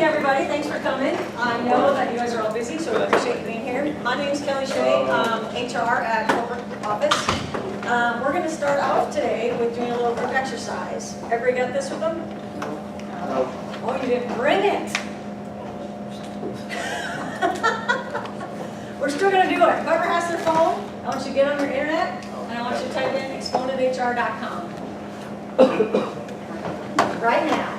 everybody. Thanks for coming. I know that you guys are all busy, so I appreciate you being here. My name is Kelly Shea, HR at corporate office. We're going to start off today with doing a little group exercise. Everybody got this with them? Oh, you didn't bring it. We're still going to do it. Whoever has their phone, I want you to get on your internet, and I want you to type in exponenthr.com. Right now.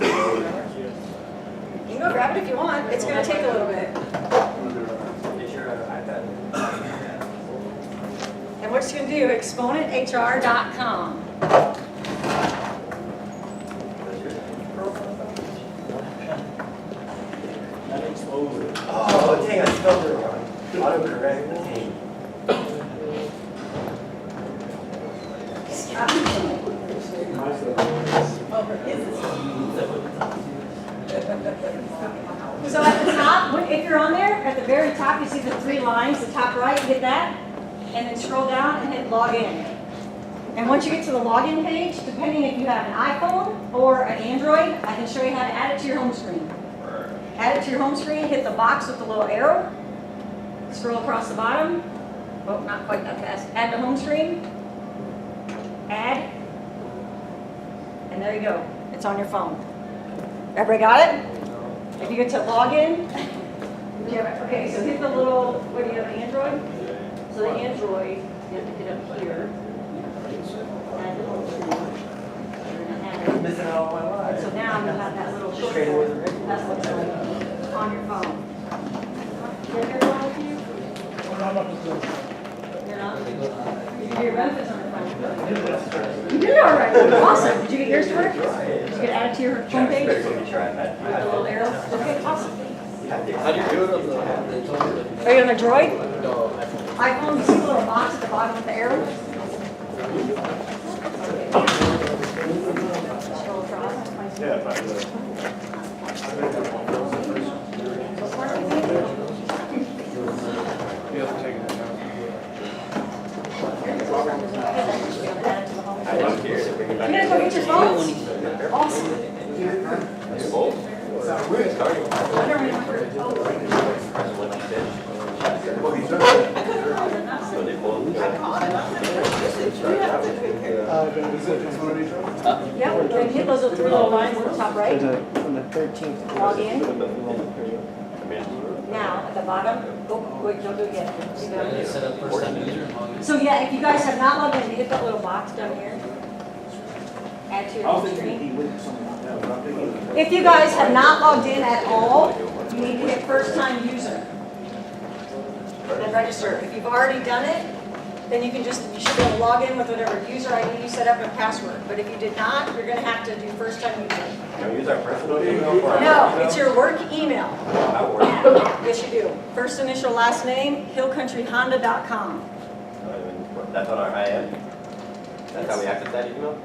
You can go grab it if you want. It's going to take a little bit. And what you're going to do, exponenthr.com. Oh, dang, I spelled it wrong. Autocorrect. Dang. So at the top, if you're on there, at the very top, you see the three lines, the top right, hit that, and then scroll down and hit login. And once you get to the login page, depending if you have an iPhone or an Android, I can show you how to add it to your home screen. Add it to your home screen, hit the box with the little arrow, scroll across the bottom. Oh, not quite that fast. Add to home screen, add, and there you go. It's on your phone. Everybody got it? If you get to login, okay, so hit the little, what do you have, an Android? So the Android, you have to hit up here. Add the home screen. I'm missing out on my life. So now you have that little shortcut. That's what's on your phone. You have your phone with you? You're not? You do your benefits on your phone. You did all right. Awesome. Did you get yours to work? Did you get added to your homepage? With the little arrow? Okay, awesome. How do you do it on the Are you on a Droid? No, iPhone, you see the little box at the bottom with the arrow? Scroll across. Yeah, you have to take it down. You gonna go get your phones? Awesome. I don't remember. Yeah, we can hit those three little lines on the top right. From the 13th. Log in. Now, at the bottom, oh, wait, don't do it yet. Set up first time user and log in. So yeah, if you guys have not logged in, hit that little box down here. Add to your home screen. If you guys have not logged in at all, you need to hit first time user. And register. If you've already done it, then you should be able to log in with whatever user ID you set up and password. But if you did not, you're gonna have to do first time user. Can we use our personal email for our... No, it's your work email. That works. Yes, you do. First initial, last name, hillcountryhonda.com. That's on our IM? That's how we access that email?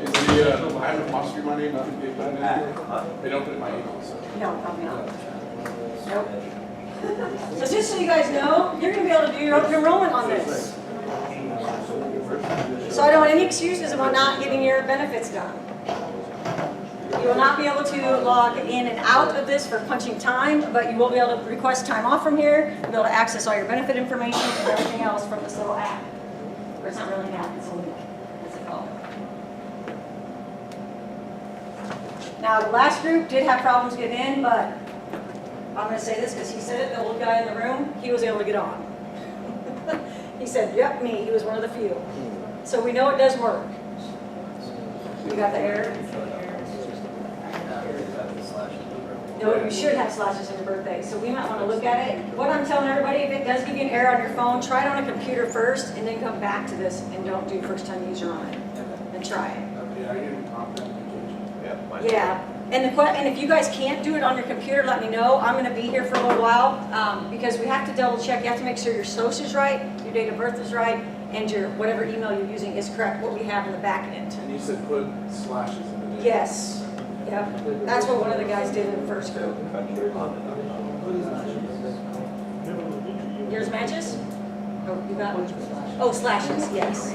Is the, I have an apostrophe my name, nothing big about it. They don't put it in my email, so. No, probably not. Nope. So just so you guys know, you're going to be able to do your open enrollment on this. So I don't want any excuses about not getting your benefits done. You will not be able to log in and out of this for punching time, but you will be able to request time off from here. You'll be able to access all your benefit information and everything else from this little app. Or it's not really an app, it's a link. What's it called? Now, the last group did have problems getting in, but I'm going to say this because he said it, the old guy in the room, he was able to get on. He said, yep, me, he was one of the few. So we know it does work. You got the error? No, you should have slashes in your birthday, so we might want to look at it. What I'm telling everybody, if it does give you an error on your phone, try it on a computer first and then come back to this and don't do first time user on it. And try it. Yeah, I get content. Yeah, and if you guys can't do it on your computer, let me know. I'm going to be here for a little while because we have to double check. You have to make sure your social is right, your date of birth is right, and your whatever email you're using is correct, what we have in the back end. And you said put slashes in the name. Yes. Yep. That's what one of the guys did in the first group. Yours matches? Oh, you got one? Oh, slashes, yes.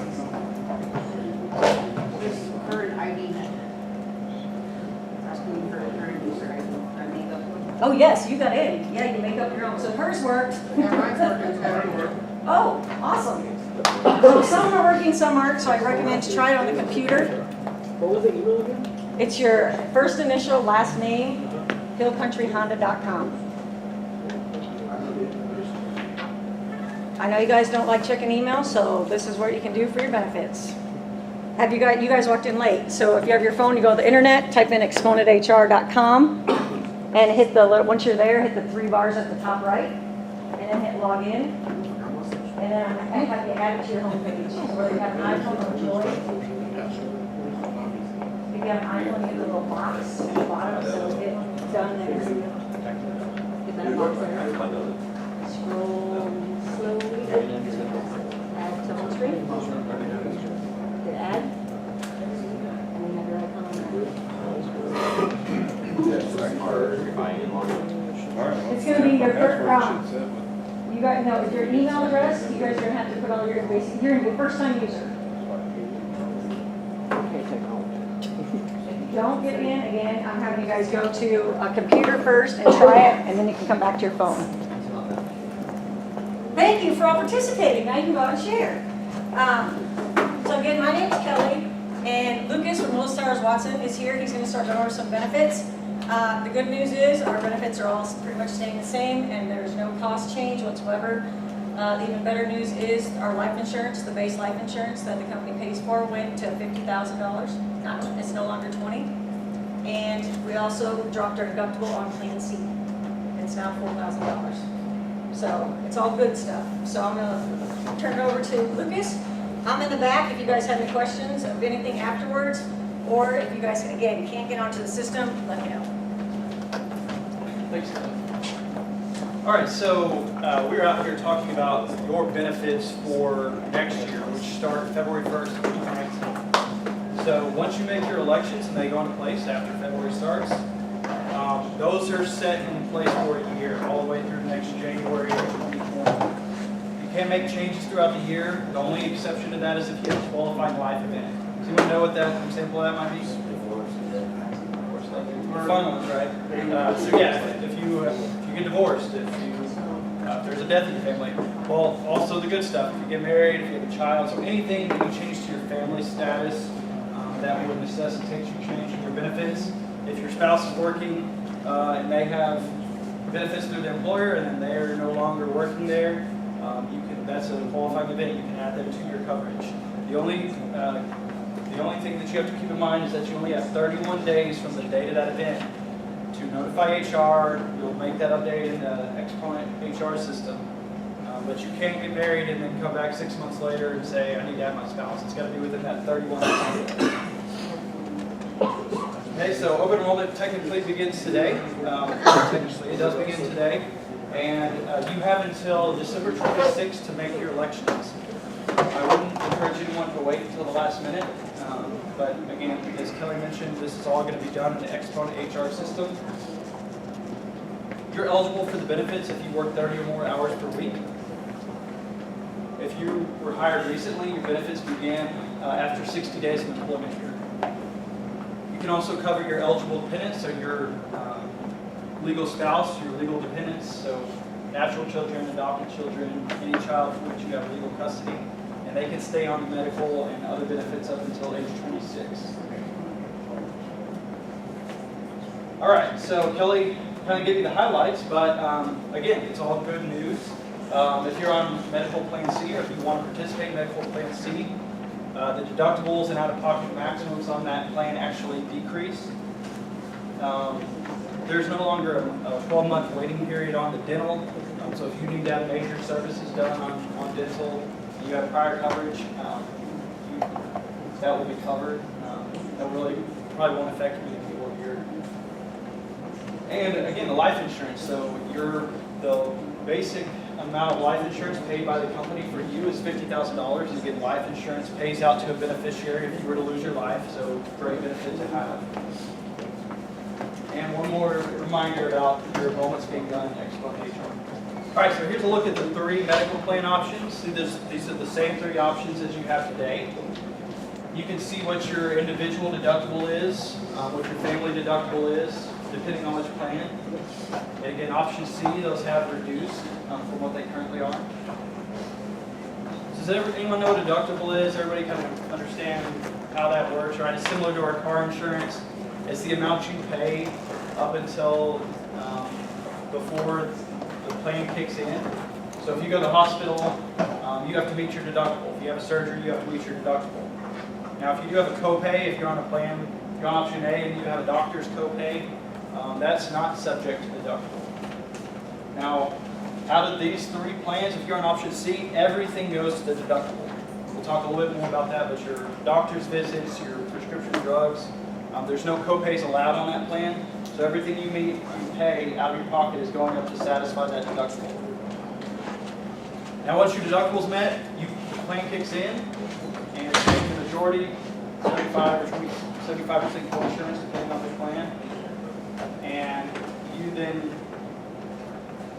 This current ID Oh, yes, you got in. Yeah, you make up your own. So hers worked. Yeah, mine's working, so Oh, awesome. So some are working, some aren't, so I recommend to try it on the computer. What was the email again? It's your first initial, last name, hillcountryhonda.com. I know you guys don't like checking email, so this is what you can do for your benefits. You guys walked in late, so if you have your phone, you go to the internet, type in exponenthr.com, and hit the little, once you're there, hit the 3 bars at the top right, and then hit log in, and then I have you add it to your homepage. So whether you have an iPhone or Android, if you have an iPhone, you get the little box at the bottom, so hit done there. Get that box there. Scroll slowly, add to home screen. Hit add. And then have your icon on there. It's going to be your first round. You guys know, with your email address, you guys are going to have to put all your basic, you're going to be a first-time user. If you don't get in, again, I'm having you guys go to a computer first and try it, and then you can come back to your phone. Thank you for all participating. Now you can go out and share. So again, my name's Kelly, and Lucas from Willis Towers Watson is here. He's going to start going over some benefits. The good news is our benefits are all pretty much staying the same, and there's no cost change whatsoever. The even better news is our life insurance, the base life insurance that the company pays for, went to $50,000. It's no longer $20,000. And we also dropped our deductible on Plan C. It's now $4,000. So it's all good stuff. So I'm going to turn it over to Lucas. I'm in the back if you guys have any questions of anything afterwards, or if you guys, again, can't get onto the system, let me know. Thanks. All right, so we're out here talking about your benefits for next year, which start February 1st, 2019. So once you make your elections and they go into place after February starts, those are set in place for a year, all the way through next January of 2020. You can make changes throughout the year. The only exception to that is if you have a qualifying life event. Does anyone know what that example of that might be? Fun ones, right? So yeah, if you get divorced, if there's a death in your family, well, also the good stuff. If you get married, if you have a child, so anything that you change to your family status that would necessitate you changing your benefits. If your spouse is working and they have benefits through their employer and then they're no longer working there, that's a qualifying event. You can add them to your coverage. The only thing that you have to keep in mind is that you only have 31 days from the date of that event to notify HR. You'll make that update in the Exponent HR system. But you can't get married and then come back 6 months later and say, I need to add my spouse. It's got to be within that 31 days. Okay, so open enrollment technically begins today. Technically, it does begin today. And you have until December 26th to make your elections. I wouldn't encourage anyone to wait until the last minute. But again, as Kelly mentioned, this is all going to be done in the Exponent HR system. You're eligible for the benefits if you work 30 or more hours per week. If you were hired recently, your benefits began after 60 days of employment here. You can also cover your eligible dependents, so your legal spouse, your legal dependents, so natural children, adopted children, any child for which you have legal custody. And they can stay on medical and other benefits up until age 26. All right, so Kelly kind of gave you the highlights, but again, it's all good news. If you're on medical plan C, or if you want to participate in medical plan C, the deductibles and out-of-pocket maximums on that plan actually decrease. There's no longer a 12-month waiting period on the dental, so if you need to have major services done on dental, you have prior coverage, that will be covered. That really probably won't affect many people here. And again, the life insurance. So the basic amount of life insurance paid by the company for you is $50,000. You get life insurance, pays out to a beneficiary if you were to lose your life. So great benefit to have. And one more reminder about your enrollments being done in Exponent HR. All right, so here's a look at the 3 medical plan options. See, these are the same 3 options as you have today. You can see what your individual deductible is, what your family deductible is. depending on which plan. And again, option C, those have reduced from what they currently are. Does anyone know what deductible is? Everybody kind of understand how that works, right? It's similar to our car insurance. It's the amount you pay up until before the plan kicks in. So if you go to the hospital, you have to meet your deductible. If you have a surgery, you have to meet your deductible. Now, if you do have a copay, if you're on a plan, if you're on option A and you have a doctor's copay, that's not subject to deductible. Now, out of these three plans, if you're on option C, everything goes to the deductible. We'll talk a little bit more about that, but your doctor's visits, your prescription drugs, there's no copays allowed on that plan. So everything you pay out of your pocket is going up to satisfy that deductible. Now, once your deductible's met, the plan kicks in, and it's paying the majority, 75 or 75% co-insurance, depending on the plan. And you then,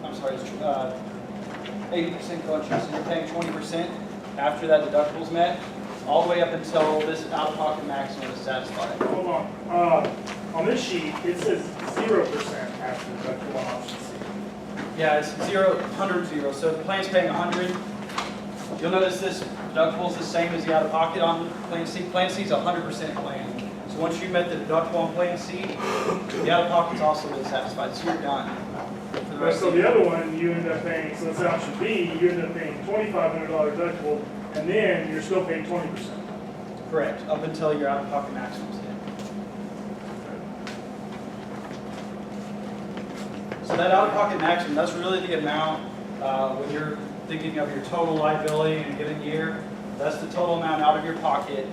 I'm sorry, it's 80% co-insurance, so you're paying 20% after that deductible's met, all the way up until this out-of-pocket maximum is satisfied. Hold on. On this sheet, it says 0% after deductible on option C. Yeah, it's 100. So the plan's paying 100. You'll notice this deductible is the same as the out-of-pocket on Plan C. Plan C is a 100% plan. So once you met the deductible on Plan C, the out-of-pocket's also been satisfied, so you're done. For the rest So of the other one, you end up paying, so it's option B, you end up paying $2,500 deductible, and then you're still paying 20%. Correct, up until your out-of-pocket maximum is hit. So that out-of-pocket maximum, that's really the amount when you're thinking of your total liability in a given year. That's the total amount out of your pocket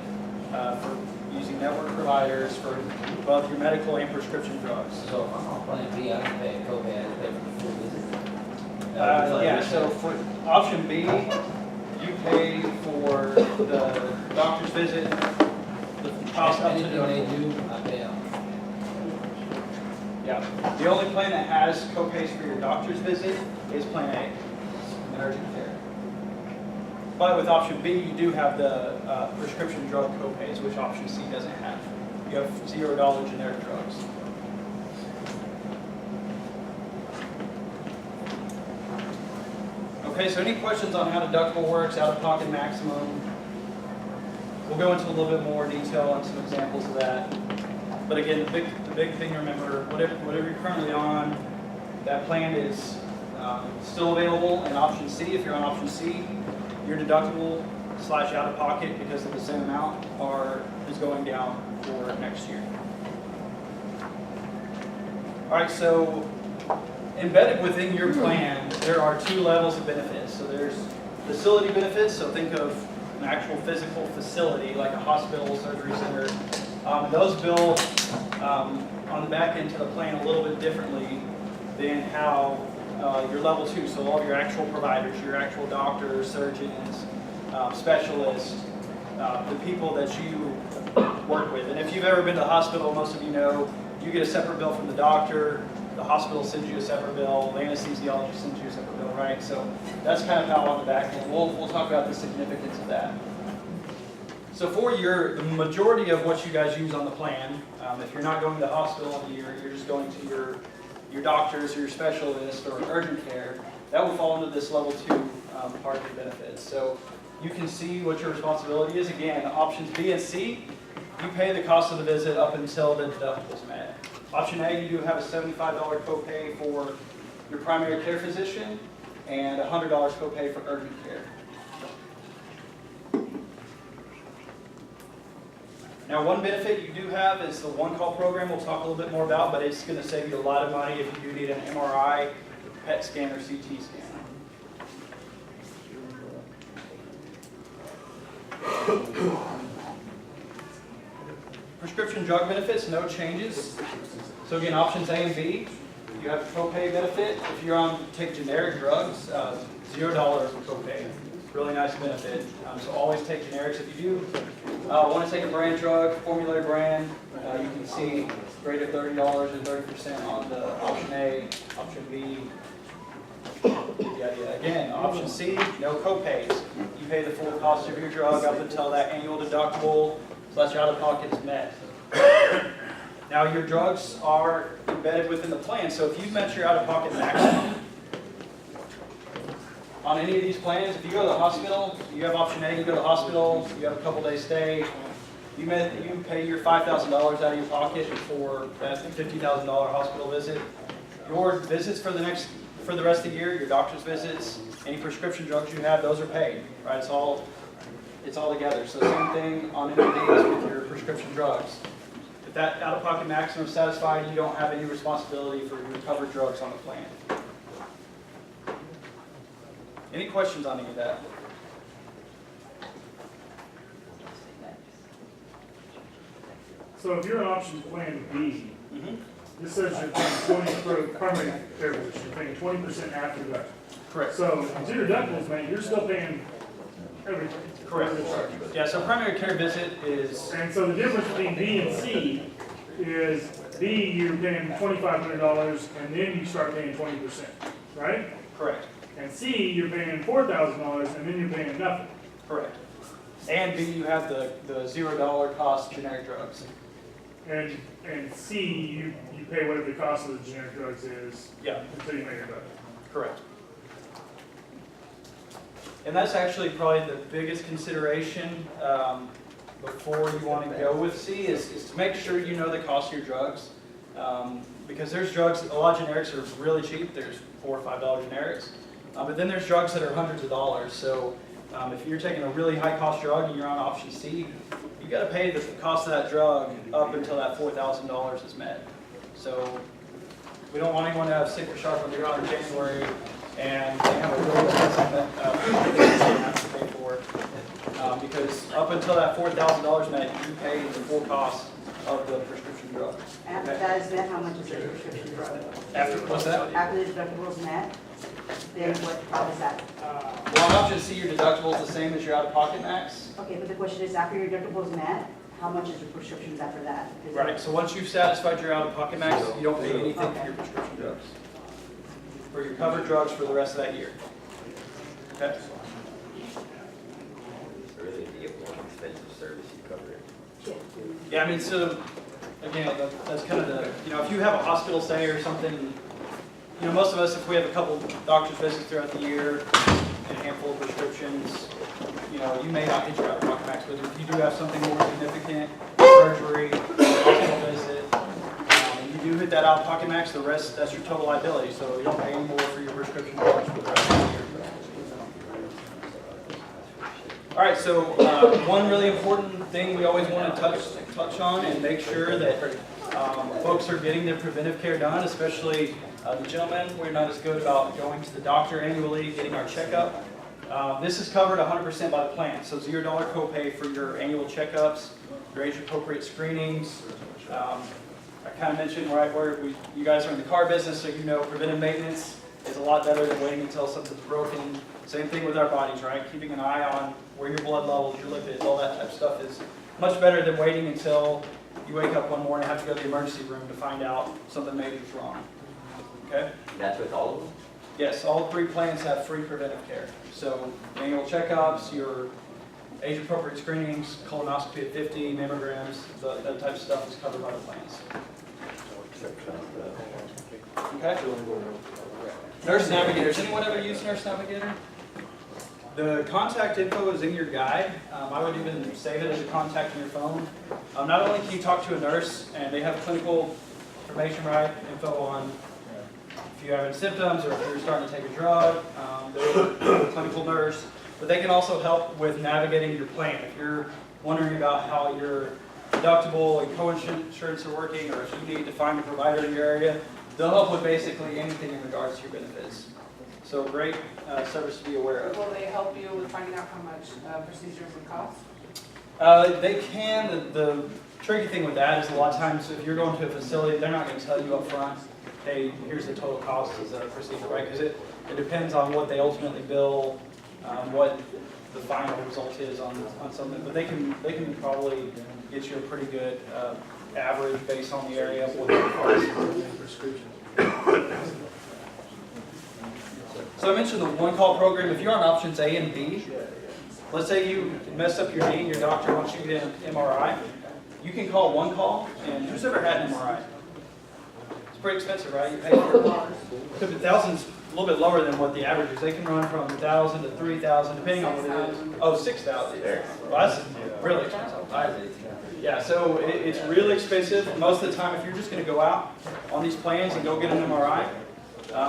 for using network providers for both your medical and prescription drugs. So if I'm on plan B, I can pay a copay, I can pay for the full visit? Yeah, so for option B, you pay for the doctor's visit, the cost up to Anything they deductible. do, I pay out. Yeah, the only plan that has copays for your doctor's visit is Plan A, an urgent care. But with option B, you do have the prescription drug copays, which option C doesn't have. You have $0 generic drugs. Okay, so any questions on how deductible works, out-of-pocket maximum? We'll go into a little bit more detail on some examples of that. But again, the big thing to remember, whatever you're currently on, that plan is still available in option C. If you're on option C, your deductible / out-of-pocket, because of the same amount, is going down for next year. All right, so embedded within your plan, there are two levels of benefits. So there's facility benefits, so think of an actual physical facility like a hospital, surgery center. Those bill on the back end to the plan a little bit differently than how your level 2, so all of your actual providers, your actual doctors, surgeons, specialists, the people that you work with. And if you've ever been to the hospital, most of you know, you get a separate bill from the doctor, the hospital sends you a separate bill, the anesthesiologist sends you a separate bill, right? So that's kind of how on the back end. We'll talk about the significance of that. So for the majority of what you guys use on the plan, if you're not going to the hospital, you're just going to your doctors or your specialist or urgent care, that will fall into this level 2 part of your benefits. So you can see what your responsibility is. Again, options B and C, you pay the cost of the visit up until the deductible is met. Option A, you do have a $75 copay for your primary care physician and a $100 copay for urgent care. Now, one benefit you do have is the one-call program we'll talk a little bit more about, but it's going to save you a lot of money if you do need an MRI, PET scan, or CT scan. Prescription drug benefits, no changes. So again, options A and B, you have a copay benefit. If you're on take generic drugs, $0 copay. Really nice benefit. So always take generics. If you do want to take a brand drug, formulary brand, you can see rate of $30 and 30% on the option A, option B. Yeah. Again, option C, no copays. You pay the full cost of your drug up until that annual deductible / out-of-pocket is met. Now, your drugs are embedded within the plan, so if you've met your out-of-pocket maximum on any of these plans, if you go to the hospital, you have option A, you go to the hospital, you have a couple days stay, you pay your $5,000 out of your pocket for that $50,000 hospital visit. Your visits for the rest of the year, your doctor's visits, any prescription drugs you have, those are paid, right? It's all together. So same thing on any of these with your prescription drugs. If that out-of-pocket maximum is satisfied, you don't have any responsibility for your covered drugs on the plan. Any questions on any of that? So if you're in option plan B, this says you're paying 20 for primary care vision, you're paying 20% after that. Correct. So until your deductibles, man, you're still paying everything. Correct. Yeah, so primary care visit is, And so the difference between B and C is B, you're paying $2,500 and then you start paying 20%, right? correct, And C, you're paying $4,000 and then you're paying nothing. correct. And B, you have the $0 cost generic drugs. And C, you pay whatever the cost of the generic drugs is Yeah, until you make it back. correct. And that's actually probably the biggest consideration before you want to go with C is to make sure you know the cost of your drugs. Because there's drugs, a lot of generics are really cheap. There's $4 or $5 generics. But then there's drugs that are hundreds of dollars. So if you're taking a really high cost drug and you're on option C, you got to pay the cost of that drug up until that $4,000 is met. So we don't want anyone to have sick or sharp on the ground in January and they have a really expensive they have to pay for. Because up until that $4,000 met, you pay the full cost of the prescription drug. After that is met, how much is the prescription drug? After, what's that? After the deductible is met, then how is that? Well, on option C, your deductible is the same as your out-of-pocket max. Okay, but the question is, after your deductible is met, how much is your prescriptions after that? Is Right, it- so once you've satisfied your out-of-pocket max, you don't pay anything for your prescription drugs. For your covered drugs for the rest of that year. Okay? Really, if you get one expensive service, you cover it. Yeah, I mean, so, again, that's kind of the, if you have a hospital stay or something, most of us, if we have a couple doctor's visits throughout the year, and a handful of prescriptions, you may not hit your out-of-pocket max, but if you do have something more significant, surgery, hospital visit, and you do hit that out-of-pocket max, the rest, that's your total liability, so you don't pay any more for your prescription drugs for the rest of the year. All right, so one really important thing we always want to touch on and make sure that folks are getting their preventive care done, especially the gentlemen. We're not as good about going to the doctor annually, getting our checkup. This is covered 100% by the plan, so $0 copay for your annual checkups, your age-appropriate screenings. I kind of mentioned right where you guys are in the car business, so preventive maintenance is a lot better than waiting until something's broken. Same thing with our bodies, right? Keeping an eye on where your blood levels, your lipids, all that type of stuff is much better than waiting until you wake up one morning and have to go to the emergency room to find out something major is wrong. Okay? That's with all of them? Yes, all three plans have free preventive care. So annual checkups, your age-appropriate screenings, colonoscopy at 50, mammograms, that type of stuff is covered by the plans. Okay? Nurse Navigators. Anyone ever use Nurse Navigator? The contact info is in your guide. I would even save it as a contact in your phone. Not only can you talk to a nurse, and they have clinical information, right? Info on if you're having symptoms or if you're starting to take a drug. They're a clinical nurse. But they can also help with navigating your plan. If you're wondering about how your deductible and co-insurance are working, or if you need to find a provider in your area, they'll help with basically anything in regards to your benefits. So great service to be aware of. Will they help you with finding out how much procedures would cost? They can. The tricky thing with that is a lot of times if you're going to a facility, they're not going to tell you up front, hey, here's the total cost as a procedure, right? Because it depends on what they ultimately bill, what the final result is on something. But they can probably get you a pretty good average based on the area of what the cost is. So I mentioned the one-call program. If you're on options A and B, let's say you messed up your knee and your doctor wants you to get an MRI, you can call one call, and who's ever had an MRI? It's pretty expensive, right? You pay for could be thousands, a little bit lower than what the average is. They can run from 1,000 to 3,000, depending on what it is. Oh, 6,000. Well, that's really expensive. Yeah, so it's really expensive. Most of the time, if you're just going to go out on these plans and go get an MRI,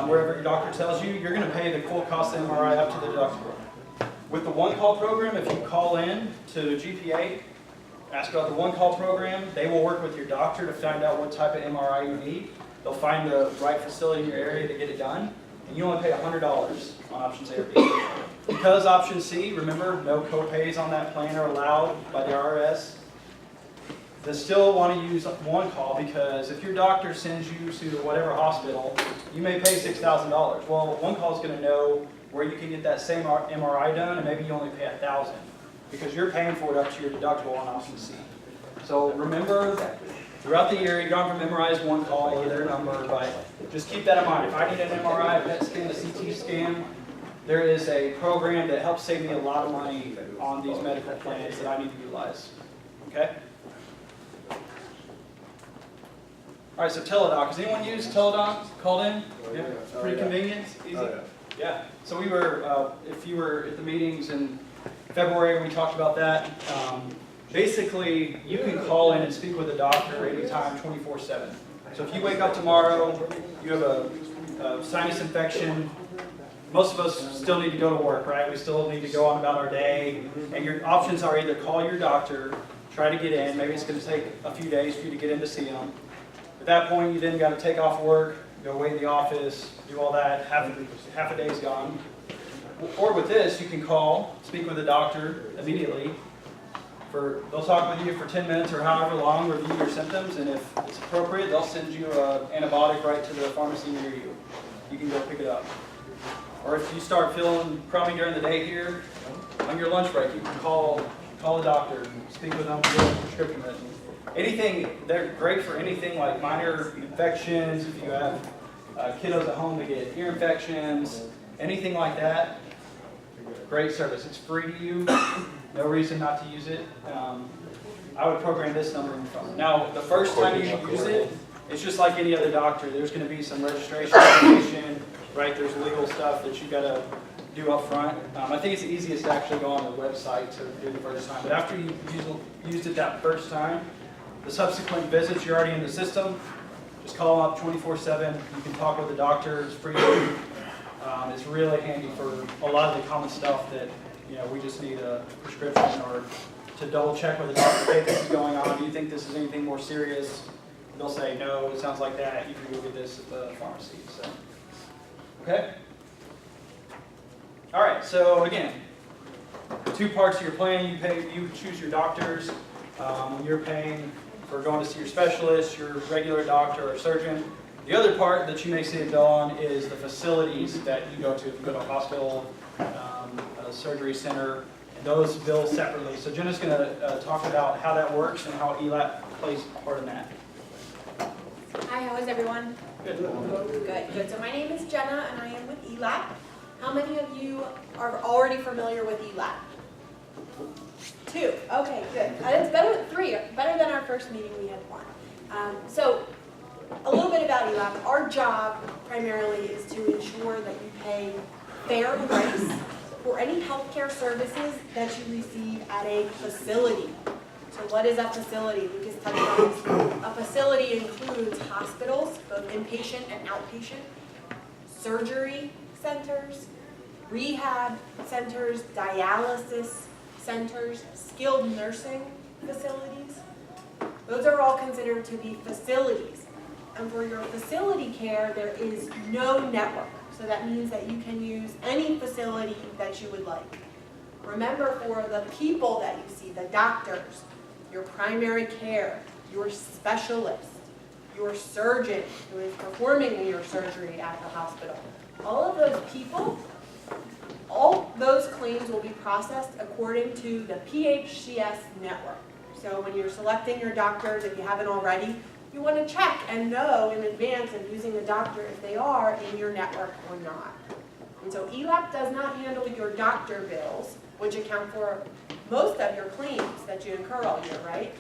wherever your doctor tells you, you're going to pay the full cost of the MRI up to the deductible. With the one-call program, if you call in to GPA, ask about the one-call program, they will work with your doctor to find out what type of MRI you need. They'll find the right facility in your area to get it done, and you only pay $100 on options A or B. Because option C, remember, no copays on that plan are allowed by the IRS. They still want to use one call because if your doctor sends you to whatever hospital, you may pay $6,000. Well, one call is going to know where you can get that same MRI done, and maybe you only pay $1,000 because you're paying for it up to your deductible on option C. So remember, throughout the year, you don't have to memorize one call, get their number, but just keep that in mind. If I need an MRI, a PET scan, a CT scan, there is a program that helps save me a lot of money on these medical plans that I need to utilize. Okay? All right, so Teladoc. Has anyone used Teladoc? Called in? Yeah. Pretty convenient? Easy? Yeah. So we were, if you were at the meetings in February, we talked about that. Basically, you can call in and speak with a doctor anytime, 24/7. So if you wake up tomorrow, you have a sinus infection, most of us still need to go to work, right? We still need to go on about our day. And your options are either call your doctor, try to get in. Maybe it's going to take a few days for you to get in to see them. At that point, you then got to take off work, go away to the office, do all that. Half a day's gone. Or with this, you can call, speak with a doctor immediately. They'll talk with you for 10 minutes or however long, review your symptoms, and if it's appropriate, they'll send you an antibiotic right to the pharmacy near you. You can go pick it up. Or if you start feeling crummy during the day here, on your lunch break, you can call the doctor, speak with them, get a prescription medicine. Anything, they're great for anything like minor infections, if you have kiddos at home to get ear infections, anything like that. Great service. It's free to you. No reason not to use it. I would program this number in your phone. Now, the first time you use it, it's just like any other doctor. There's going to be some registration information, right? There's legal stuff that you got to do up front. I think it's the easiest to actually go on the website to do the first time. But after you used it that first time, the subsequent visits, you're already in the system. Just call them up 24/7. You can talk with the doctor. It's free. It's really handy for a lot of the common stuff that we just need a prescription or to double check with the doctor. Hey, this is going on. Do you think this is anything more serious? They'll say no. It sounds like that. You can go get this at the pharmacy. So, okay. All right. So again, 2 parts of your plan. You choose your doctors. When you're paying for going to see your specialist, your regular doctor or surgeon. The other part that you may see a bill on is the facilities that you go to. If you go to a hospital, a surgery center, and those bill separately. So Jenna's going to talk about how that works and how ELAP plays a part in that. Hi, how is everyone? Good. Good. So my name is Jenna, and I am with ELAP. How many of you are already familiar with ELAP? 2. Okay, good. It's better than 3. Better than our first meeting. We had 1. So a little bit about ELAP. Our job primarily is to ensure that you pay fair price for any healthcare services that you receive at a facility. So what is a facility? Lucas touched on this. A facility includes hospitals, both inpatient and outpatient, surgery centers, rehab centers, dialysis centers, skilled nursing facilities. Those are all considered to be facilities. And for your facility care, there is no network. So that means that you can use any facility that you would like. Remember, for the people that you see, the doctors, your primary care, your specialist, your surgeon who is performing your surgery at the hospital, all of those people, all those claims will be processed according to the PHCS network. So when you're selecting your doctors, if you haven't already, you want to check and know in advance of using the doctor if they are in your network or not. And so ELAP does not handle your doctor bills, which account for most of your claims that you incur all year, right?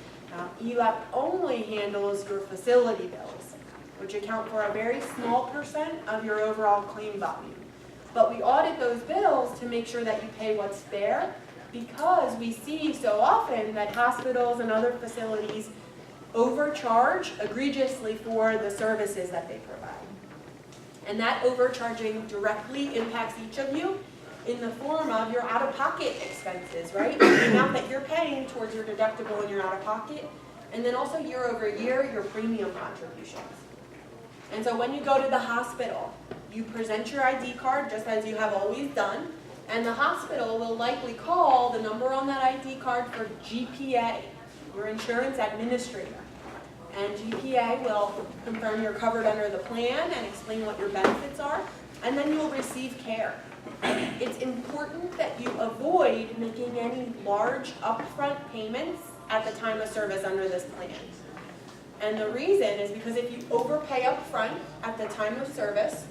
ELAP only handles your facility bills, which account for a very small percent of your overall claim volume. But we audit those bills to make sure that you pay what's fair, because we see so often that hospitals and other facilities overcharge egregiously for the services that they provide. And that overcharging directly impacts each of you in the form of your out-of-pocket expenses, right? The amount that you're paying towards your deductible and your out-of-pocket, and then also year over year, your premium contributions. And so when you go to the hospital, you present your ID card just as you have always done, and the hospital will likely call the number on that ID card for GPA, your insurance administrator. And GPA will confirm you're covered under the plan and explain what your benefits are, and then you'll receive care. It's important that you avoid making any large upfront payments at the time of service under this plan. And the reason is because if you overpay upfront at the time of service,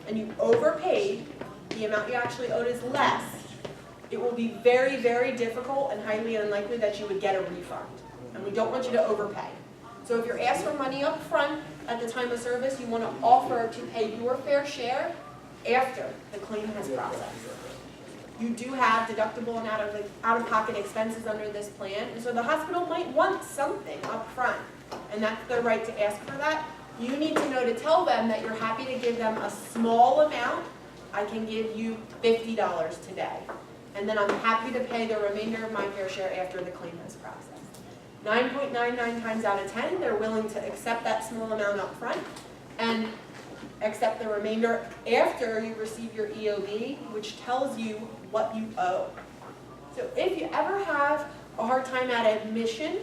and you overpaid, the amount you actually owed is less, it will be very, very difficult and highly unlikely that you would get a refund. And we don't want you to overpay. So if you're asked for money up front at the time of service, you want to offer to pay your fair share after the claim has processed. You do have deductible and out-of-pocket expenses under this plan, and so the hospital might want something up front, and that's their right to ask for that. You need to know to tell them that you're happy to give them a small amount. I can give you $50 today, and then I'm happy to pay the remainder of my fair share after the claim has processed. 9.99 times out of 10, they're willing to accept that small amount up front and accept the remainder after you receive your EOB, which tells you what you owe. So if you ever have a hard time at admission,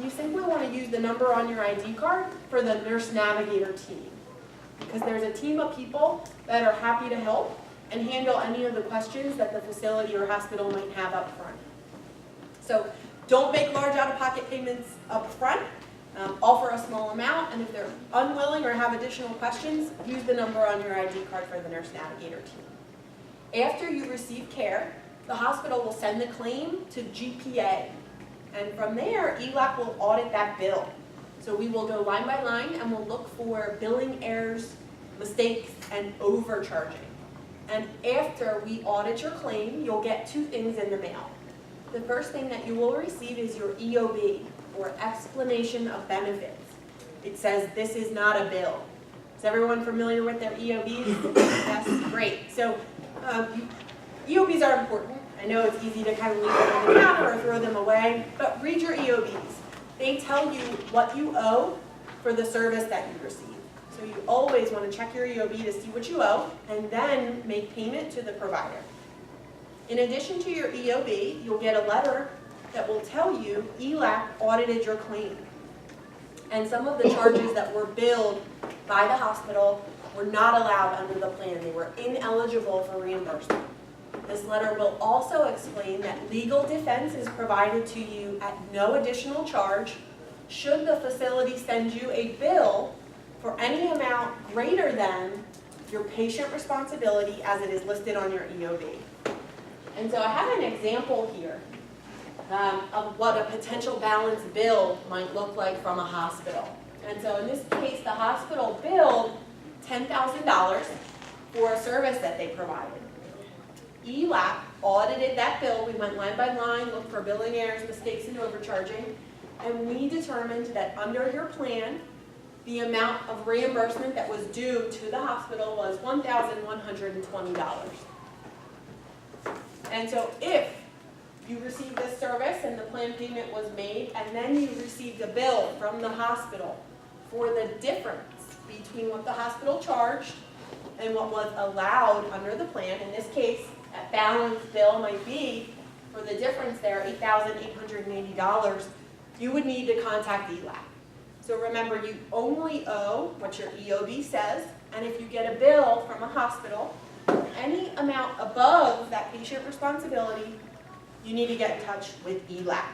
you simply want to use the number on your ID card for the nurse navigator team, because there's a team of people that are happy to help and handle any of the questions that the facility or hospital might have up front. So don't make large out-of-pocket payments up front. Offer a small amount, and if they're unwilling or have additional questions, use the number on your ID card for the nurse navigator team. After you receive care, the hospital will send the claim to GPA, and from there, ELAP will audit that bill. So we will go line by line, and we'll look for billing errors, mistakes, and overcharging. And after we audit your claim, you'll get two things in the mail. The first thing that you will receive is your EOB, or explanation of benefits. It says this is not a bill. Is everyone familiar with their EOBs? Yes, great. So EOBs are important. I know it's easy to kind of leave them on the counter or throw them away, but read your EOBs. They tell you what you owe for the service that you receive. So you always want to check your EOB to see what you owe and then make payment to the provider. In addition to your EOB, you'll get a letter that will tell you ELAP audited your claim. And some of the charges that were billed by the hospital were not allowed under the plan. They were ineligible for reimbursement. This letter will also explain that legal defense is provided to you at no additional charge should the facility send you a bill for any amount greater than your patient responsibility as it is listed on your EOB. And so I have an example here of what a potential balance bill might look like from a hospital. And so in this case, the hospital billed $10,000 for a service that they provided. ELAP audited that bill. We went line by line, looked for billing errors, mistakes, and overcharging, and we determined that under your plan, the amount of reimbursement that was due to the hospital was $1,120. And so if you received this service and the plan payment was made, and then you received a bill from the hospital for the difference between what the hospital charged and what was allowed under the plan, in this case, a balance bill might be, for the difference there, $8,880, you would need to contact ELAP. So remember, you only owe what your EOB says, and if you get a bill from a hospital, any amount above that patient responsibility, you need to get in touch with ELAP.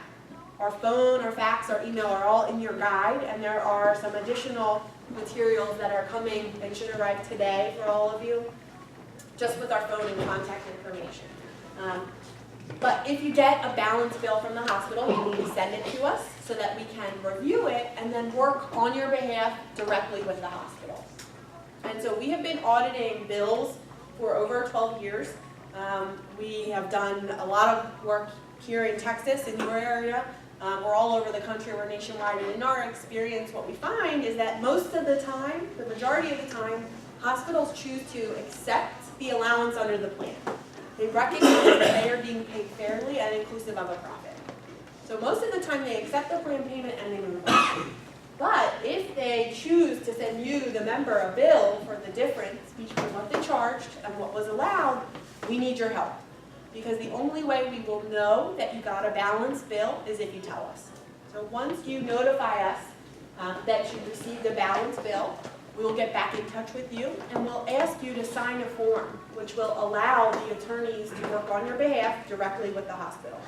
Our phone, our fax, our email are all in your guide, and there are some additional materials that are coming and should arrive today for all of you, just with our phone and contact information. But if you get a balance bill from the hospital, you need to send it to us so that we can review it and then work on your behalf directly with the hospital. And so we have been auditing bills for over 12 years. We have done a lot of work here in Texas, in your area. We're all over the country, we're nationwide, and in our experience, what we find is that most of the time, the majority of the time, hospitals choose to accept the allowance under the plan. They recognize that they are being paid fairly and inclusive of a profit. So most of the time, they accept the plan payment and they move on. But if they choose to send you, the member, a bill for the difference between what they charged and what was allowed, we need your help. Because the only way we will know that you got a balanced bill is if you tell us. So once you notify us that you received a balanced bill, we will get back in touch with you and we'll ask you to sign a form which will allow the attorneys to work on your behalf directly with the hospital.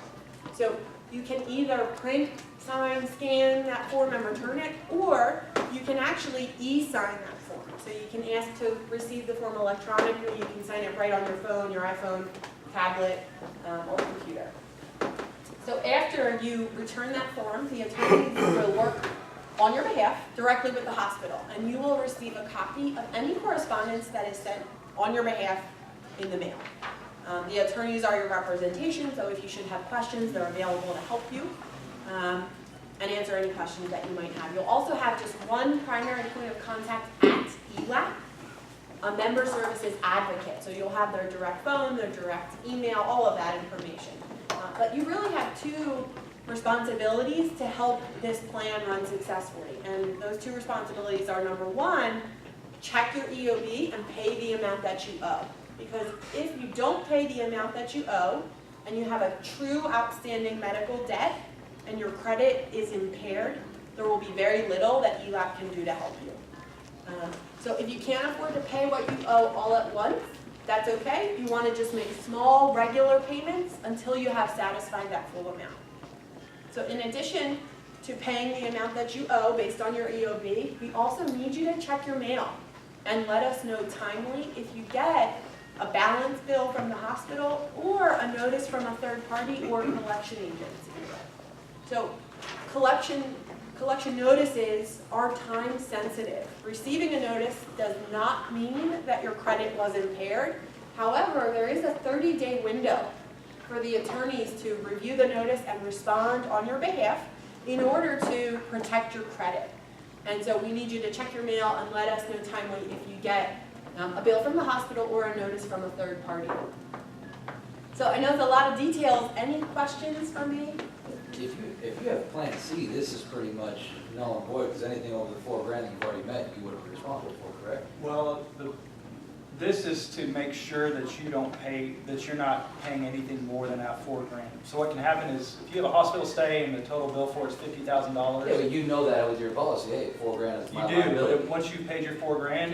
So you can either print, sign, scan that form and return it, or you can actually e-sign that form. So you can ask to receive the form electronically, you can sign it right on your phone, your iPhone, tablet, or computer. So after you return that form, the attorney will work on your behalf directly with the hospital, and you will receive a copy of any correspondence that is sent on your behalf in the mail. The attorneys are your representation, so if you should have questions, they're available to help you and answer any questions that you might have. You'll also have just one primary point of contact at ELAP, a member services advocate. So you'll have their direct phone, their direct email, all of that information. But you really have two responsibilities to help this plan run successfully. And those two responsibilities are, number one, check your EOB and pay the amount that you owe. Because if you don't pay the amount that you owe, and you have a true outstanding medical debt, and your credit is impaired, there will be very little that ELAP can do to help you. So if you can't afford to pay what you owe all at once, that's okay. You want to just make small, regular payments until you have satisfied that full amount. So in addition to paying the amount that you owe based on your EOB, we also need you to check your mail and let us know timely if you get a balance bill from the hospital or a notice from a third party or collection agency. So collection notices are time sensitive. Receiving a notice does not mean that your credit was impaired. However, there is a 30-day window for the attorneys to review the notice and respond on your behalf in order to protect your credit. And so we need you to check your mail and let us know timely if you get a bill from the hospital or a notice from a third party. So I know it's a lot of details. Any questions from me? If you have Plan C, this is pretty much null and void, because anything over the $4 grand that you've already met, you would have been responsible for, correct? Well, this is to make sure that you don't pay, that you're not paying anything more than that $4 grand. So what can happen is, if you have a hospital stay and the total bill for it is $50,000. Yeah, but you know that with your policy, hey, $4 grand is my liability. Once you've paid your $4 grand,